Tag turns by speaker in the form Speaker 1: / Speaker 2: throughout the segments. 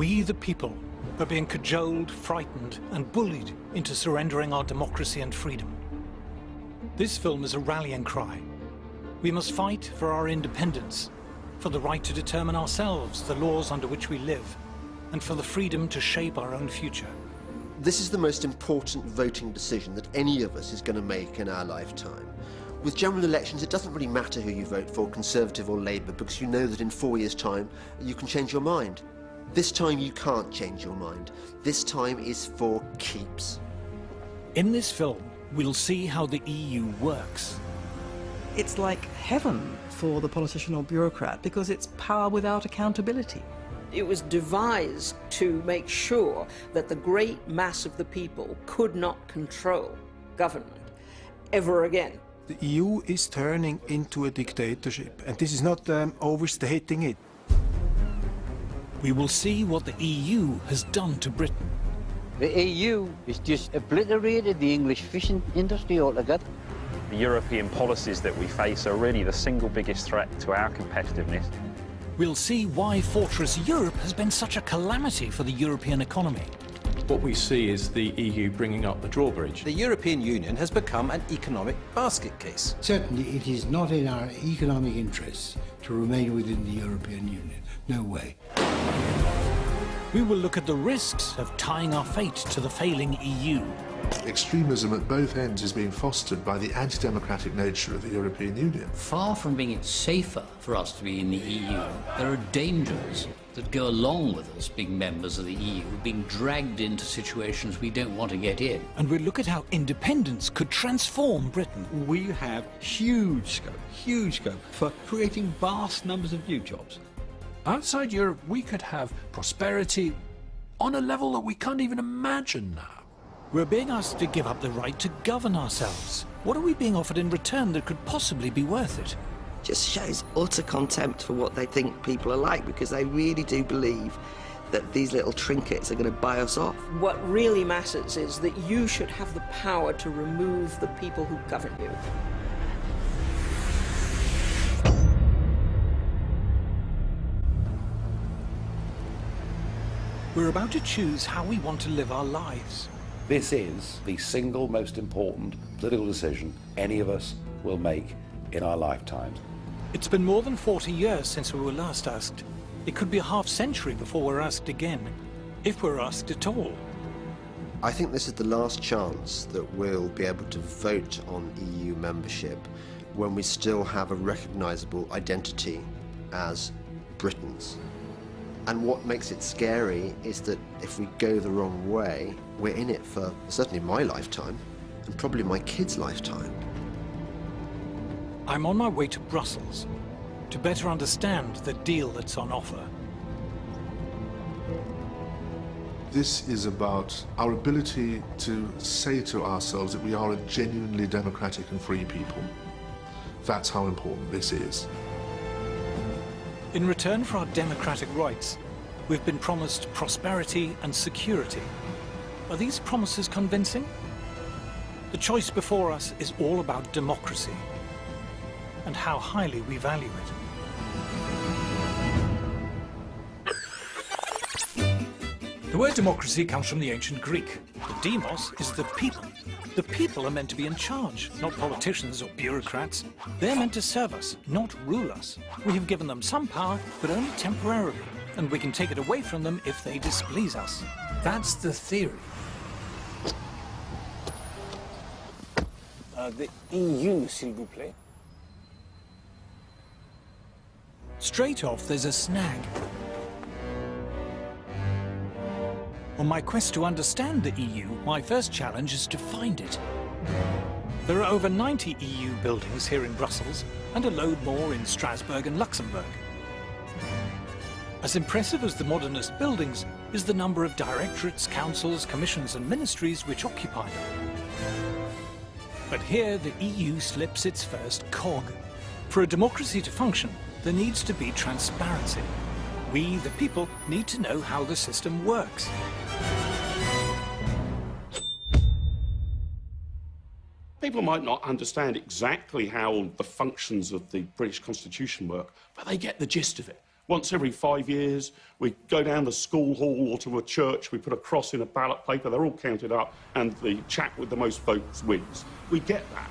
Speaker 1: We, the people, are being cajoled, frightened, and bullied into surrendering our democracy and freedom. This film is a rallying cry. We must fight for our independence, for the right to determine ourselves, the laws under which we live, and for the freedom to shape our own future.
Speaker 2: This is the most important voting decision that any of us is going to make in our lifetime. With general elections, it doesn't really matter who you vote for, Conservative or Labour, because you know that in 4 years' time, you can change your mind. This time you can't change your mind. This time is for keeps.
Speaker 1: In this film, we'll see how the EU works.
Speaker 3: It's like heaven for the politician or bureaucrat because it's power without accountability.
Speaker 4: It was devised to make sure that the great mass of the people could not control government ever again.
Speaker 5: The EU is turning into a dictatorship, and this is not overstating it.
Speaker 1: We will see what the EU has done to Britain.
Speaker 6: The EU has just obliterated the English fishing industry altogether.
Speaker 7: The European policies that we face are really the single biggest threat to our competitiveness.
Speaker 1: We'll see why Fortress Europe has been such a calamity for the European economy.
Speaker 8: What we see is the EU bringing up the drawbridge.
Speaker 9: The European Union has become an economic basket case.
Speaker 10: Certainly it is not in our economic interests to remain within the European Union. No way.
Speaker 1: We will look at the risks of tying our fate to the failing EU.
Speaker 11: Extremism at both ends is being fostered by the anti-democratic nature of the European Union.
Speaker 12: Far from being it safer for us to be in the EU, there are dangers that go along with us being members of the EU, being dragged into situations we don't want to get in.
Speaker 1: And we'll look at how independence could transform Britain.
Speaker 13: We have huge scope for creating vast numbers of new jobs.
Speaker 8: Outside Europe, we could have prosperity on a level that we can't even imagine now.
Speaker 1: We're being asked to give up the right to govern ourselves. What are we being offered in return that could possibly be worth it?
Speaker 3: Just shows utter contempt for what they think people are like, because they really do believe that these little trinkets are going to buy us off.
Speaker 4: What really matters is that you should have the power to remove the people who govern you.
Speaker 1: We're about to choose how we want to live our lives.
Speaker 14: This is the single most important political decision any of us will make in our lifetimes.
Speaker 1: It's been more than 40 years since we were last asked. It could be a half-century before we're asked again, if we're asked at all.
Speaker 2: I think this is the last chance that we'll be able to vote on EU membership when we still have a recognisable identity as Britons. And what makes it scary is that if we go the wrong way, we're in it for certainly my lifetime, and probably my kids' lifetime.
Speaker 1: I'm on my way to Brussels to better understand the deal that's on offer.
Speaker 11: This is about our ability to say to ourselves that we are a genuinely democratic and free people. That's how important this is.
Speaker 1: In return for our democratic rights, we've been promised prosperity and security. Are these promises convincing? The choice before us is all about democracy and how highly we value it. The word democracy comes from the ancient Greek. The demos is the people. The people are meant to be in charge, not politicians or bureaucrats. They're meant to serve us, not rule us. We have given them some power, but only temporarily, and we can take it away from them if they displease us. That's the theory.
Speaker 15: The EU, s'il vous plaît.
Speaker 1: Straight off, there's a snag. On my quest to understand the EU, my first challenge is to find it. There are over 90 EU buildings here in Brussels, and a load more in Strasbourg and Luxembourg. As impressive as the modernist buildings is the number of directorates, councils, commissions and ministries which occupy them. But here the EU slips its first cog. For a democracy to function, there needs to be transparency. We, the people, need to know how the system works.
Speaker 16: People might not understand exactly how the functions of the British Constitution work, but they get the gist of it. Once every 5 years, we go down the school hall or to a church, we put a cross in a ballot paper, they're all counted up, and the chap with the most votes wins. We get that.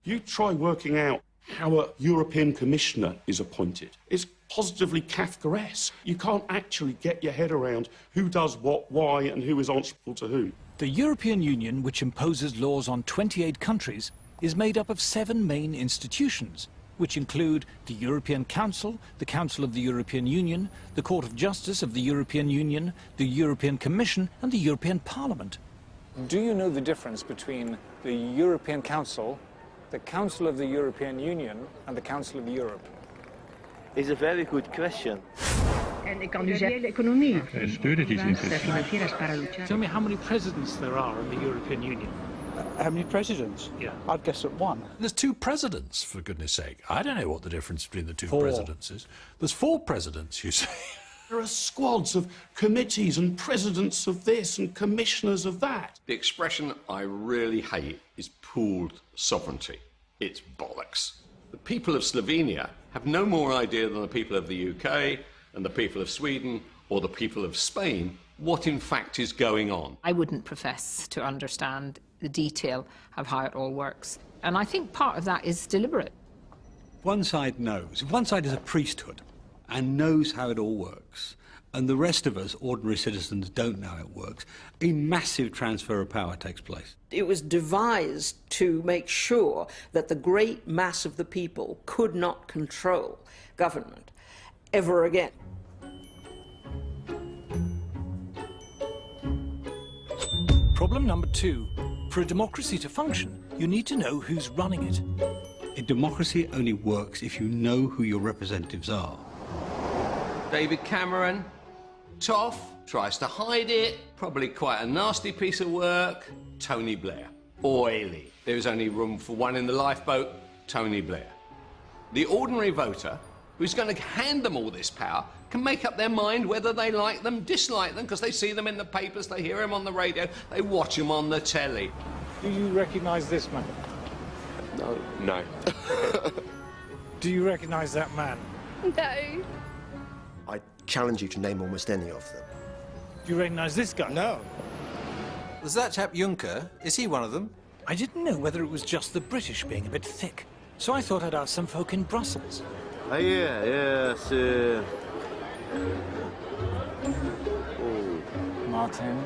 Speaker 16: You try working out how a European Commissioner is appointed. It's positively Kafkaesque. You can't actually get your head around who does what, why, and who is answerable to whom.
Speaker 1: The European Union, which imposes laws on 28 countries, is made up of 7 main institutions, which include the European Council, the Council of the European Union, the Court of Justice of the European Union, the European Commission, and the European Parliament.
Speaker 17: Do you know the difference between the European Council, the Council of the European Union, and the Council of Europe?
Speaker 18: It's a very good question.
Speaker 1: Tell me how many presidents there are in the European Union.
Speaker 13: How many presidents?
Speaker 1: Yeah.
Speaker 13: I'd guess at 1.
Speaker 8: There's 2 presidents, for goodness sake. I don't know what the difference between the 2
Speaker 16: 4.
Speaker 8: presidents is. There's 4 presidents, you say.
Speaker 16: There are squads of committees and presidents of this and commissioners of that.
Speaker 19: The expression I really hate is pooled sovereignty. It's bollocks. The people of Slovenia have no more idea than the people of the UK and the people of Sweden or the people of Spain what in fact is going on.
Speaker 20: I wouldn't profess to understand the detail of how it all works. And I think part of that is deliberate.
Speaker 13: One side knows. One side is a priesthood and knows how it all works, and the rest of us, ordinary citizens, don't know how it works, a massive transfer of power takes place.
Speaker 4: It was devised to make sure that the great mass of the people could not control government ever again.
Speaker 1: Problem number 2. For a democracy to function, you need to know who's running it.
Speaker 13: A democracy only works if you know who your representatives are.
Speaker 19: David Cameron, tough, tries to hide it, probably quite a nasty piece of work. Tony Blair, oily. There is only room for one in the lifeboat, Tony Blair. The ordinary voter, who's going to hand them all this power, can make up their mind whether they like them, dislike them, because they see them in the papers, they hear them on the radio, they watch them on the telly.
Speaker 17: Do you recognise this man?
Speaker 18: No.
Speaker 17: Do you recognise that man?
Speaker 2: No. I challenge you to name almost any of them.
Speaker 17: Do you recognise this guy?
Speaker 9: No. There's that chap Juncker. Is he one of them?
Speaker 1: I didn't know whether it was just the British being a bit thick, so I thought I'd ask some folk in Brussels.
Speaker 18: Yes.
Speaker 17: Martin.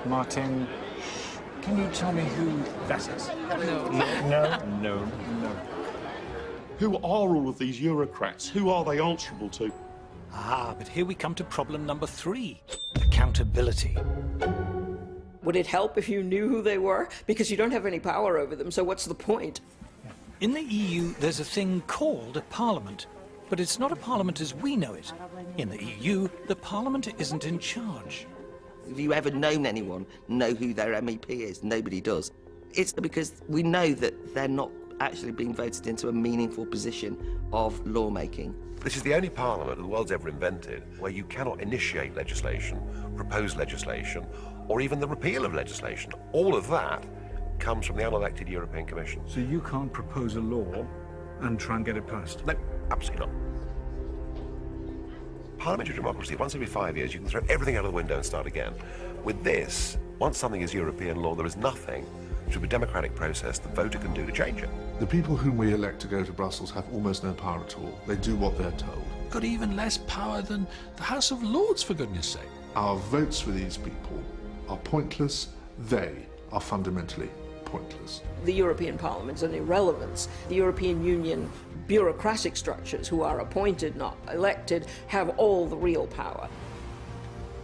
Speaker 18: Martin.
Speaker 17: Can you tell me who that is? No.
Speaker 16: Who are all of these Eurocrats? Who are they answerable to?
Speaker 1: Ah, but here we come to problem number 3, accountability.
Speaker 4: Would it help if you knew who they were? Because you don't have any power over them, so what's the point?
Speaker 1: In the EU, there's a thing called a parliament, but it's not a parliament as we know it. In the EU, the parliament isn't in charge.
Speaker 3: Have you ever known anyone know who their MEP is? Nobody does. It's because we know that they're not actually being voted into a meaningful position of lawmaking.
Speaker 21: This is the only parliament the world's ever invented where you cannot initiate legislation, propose legislation, or even the repeal of legislation. All of that comes from the unelected European Commission.
Speaker 17: So you can't propose a law and try and get it passed?
Speaker 21: No, absolutely not. Parliamentary democracy, once every 5 years, you can throw everything out of the window and start again. With this, once something is European law, there is nothing through a democratic process the voter can do to change it.
Speaker 11: The people whom we elect to go to Brussels have almost no power at all. They do what they're told.
Speaker 8: Got even less power than the House of Lords, for goodness sake.
Speaker 11: Our votes for these people are pointless. They are fundamentally pointless.
Speaker 4: The European Parliament's an irrelevance. The European Union bureaucratic structures, who are appointed, not elected, have all the real power.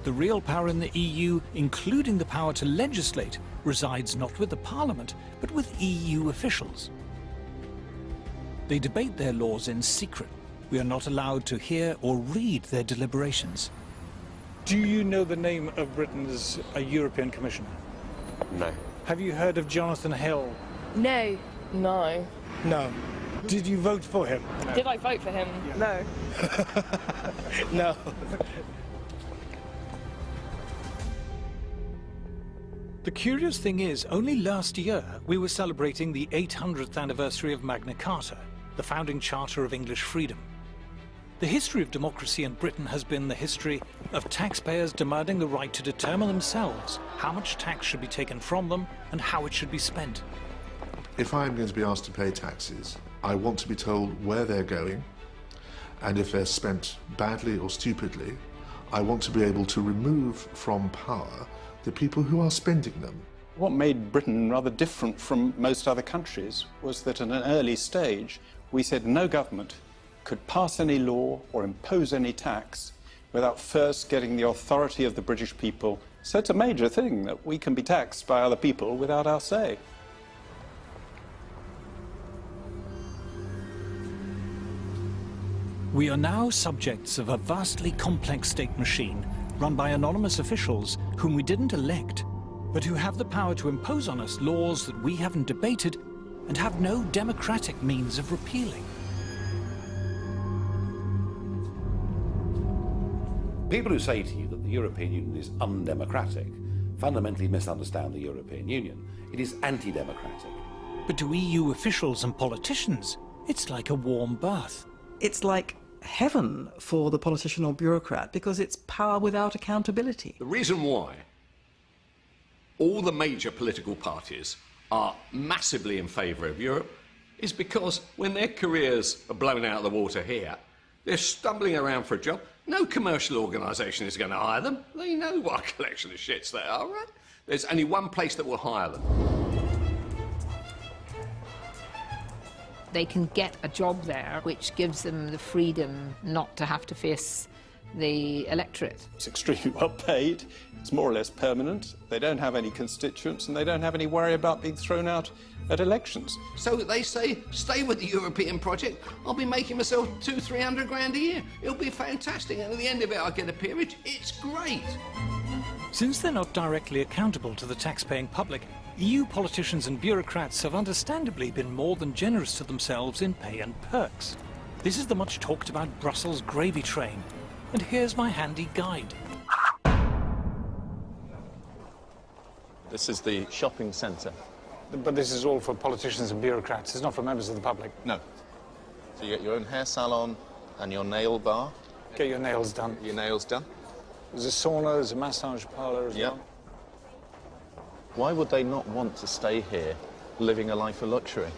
Speaker 1: The real power in the EU, including the power to legislate, resides not with the Parliament, but with EU officials. They debate their laws in secret. We are not allowed to hear or read their deliberations.
Speaker 17: Do you know the name of Britain's European Commissioner?
Speaker 18: No.
Speaker 17: Have you heard of Jonathan Hill?
Speaker 22: No.
Speaker 17: No. Did you vote for him?
Speaker 22: No. Did I vote for him? No.
Speaker 17: No.
Speaker 1: The curious thing is, only last year we were celebrating the 800th anniversary of Magna Carta, the founding charter of English freedom. The history of democracy in Britain has been the history of taxpayers demanding the right to determine themselves how much tax should be taken from them and how it should be spent.
Speaker 11: If I'm going to be asked to pay taxes, I want to be told where they're going, and if they're spent badly or stupidly, I want to be able to remove from power the people who are spending them.
Speaker 5: What made Britain rather different from most other countries was that at an early stage we said no government could pass any law or impose any tax without first getting the authority of the British people. So it's a major thing that we can be taxed by other people without our say.
Speaker 1: We are now subjects of a vastly complex state machine run by anonymous officials whom we didn't elect, but who have the power to impose on us laws that we haven't debated and have no democratic means of repealing.
Speaker 14: People who say to you that the European Union is undemocratic fundamentally misunderstand the European Union. It is anti-democratic.
Speaker 1: But to EU officials and politicians, it's like a warm bath.
Speaker 6: It's like heaven for the politician or bureaucrat because it's power without accountability.
Speaker 19: The reason why all the major political parties are massively in favour of Europe is because when their careers are blown out of the water here, they're stumbling around for a job. No commercial organisation is going to hire them. They know what a collection of shits they are, right? There's only one place that will hire them.
Speaker 20: They can get a job there, which gives them the freedom not to have to face the electorate.
Speaker 5: It's extremely well paid, it's more or less permanent, they don't have any constituents and they don't have any worry about being thrown out at elections.
Speaker 19: So they say, stay with the European project, I'll be making myself 200-300 grand a year. It'll be fantastic, and at the end of it I'll get a peerage. It's great.
Speaker 1: Since they're not directly accountable to the tax-paying public, EU politicians and bureaucrats have understandably been more than generous to themselves in pay and perks. This is the much talked about Brussels gravy train. And here's my handy guide.
Speaker 23: This is the shopping centre.
Speaker 17: But this is all for politicians and bureaucrats. It's not for members of the public.
Speaker 23: No. So you get your own hair salon and your nail bar.
Speaker 17: Get your nails done.
Speaker 23: Your nails done.
Speaker 17: There's a sauna, there's a massage parlour as well.
Speaker 23: Why would they not want to stay here living a life of luxury?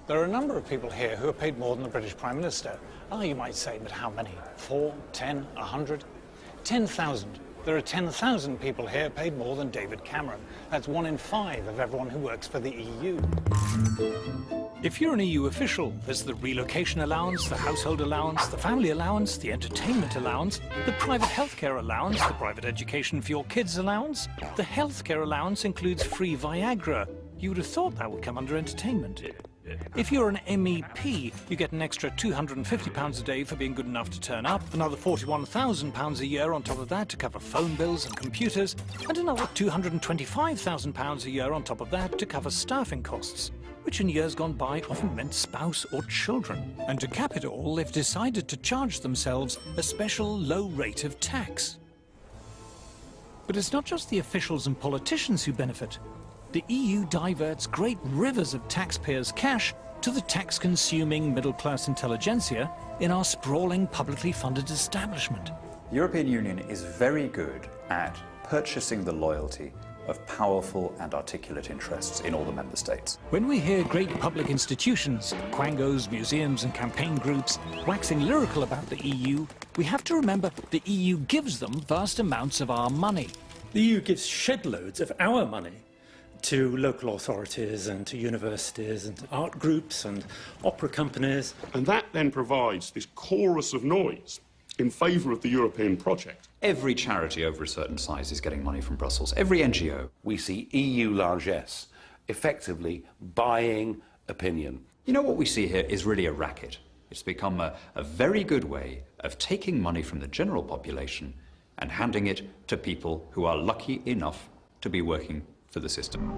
Speaker 17: There are a number of people here who are paid more than the British Prime Minister. Oh, you might say, but how many? 4, 10, 100? 10,000. There are 10,000 people here paid more than David Cameron. That's 1 in 5 of everyone who works for the EU.
Speaker 1: If you're an EU official, there's the relocation allowance, the household allowance, the family allowance, the entertainment allowance, the private healthcare allowance, the private education for your kids allowance. The healthcare allowance includes free Viagra. You would have thought that would come under entertainment. If you're an MEP, you get an extra £250 a day for being good enough to turn up, another £41,000 a year on top of that to cover phone bills and computers, and another £225,000 a year on top of that to cover staffing costs, which in years gone by often meant spouse or children. And to cap it all, they've decided to charge themselves a special low rate of tax. But it's not just the officials and politicians who benefit. The EU diverts great rivers of taxpayers' cash to the tax-consuming middle-class intelligentsia in our sprawling, publicly funded establishment.
Speaker 24: The European Union is very good at purchasing the loyalty of powerful and articulate interests in all the member states.
Speaker 1: When we hear great public institutions, quangos, museums and campaign groups, waxing lyrical about the EU, we have to remember the EU gives them vast amounts of our money.
Speaker 25: The EU gives shed loads of our money to local authorities and to universities and to art groups and opera companies.
Speaker 16: And that then provides this chorus of noise in favour of the European project.
Speaker 24: Every charity over a certain size is getting money from Brussels. Every NGO.
Speaker 14: We see EU largesse effectively buying opinion.
Speaker 24: You know, what we see here is really a racket. It's become a very good way of taking money from the general population and handing it to people who are lucky enough to be working for the system.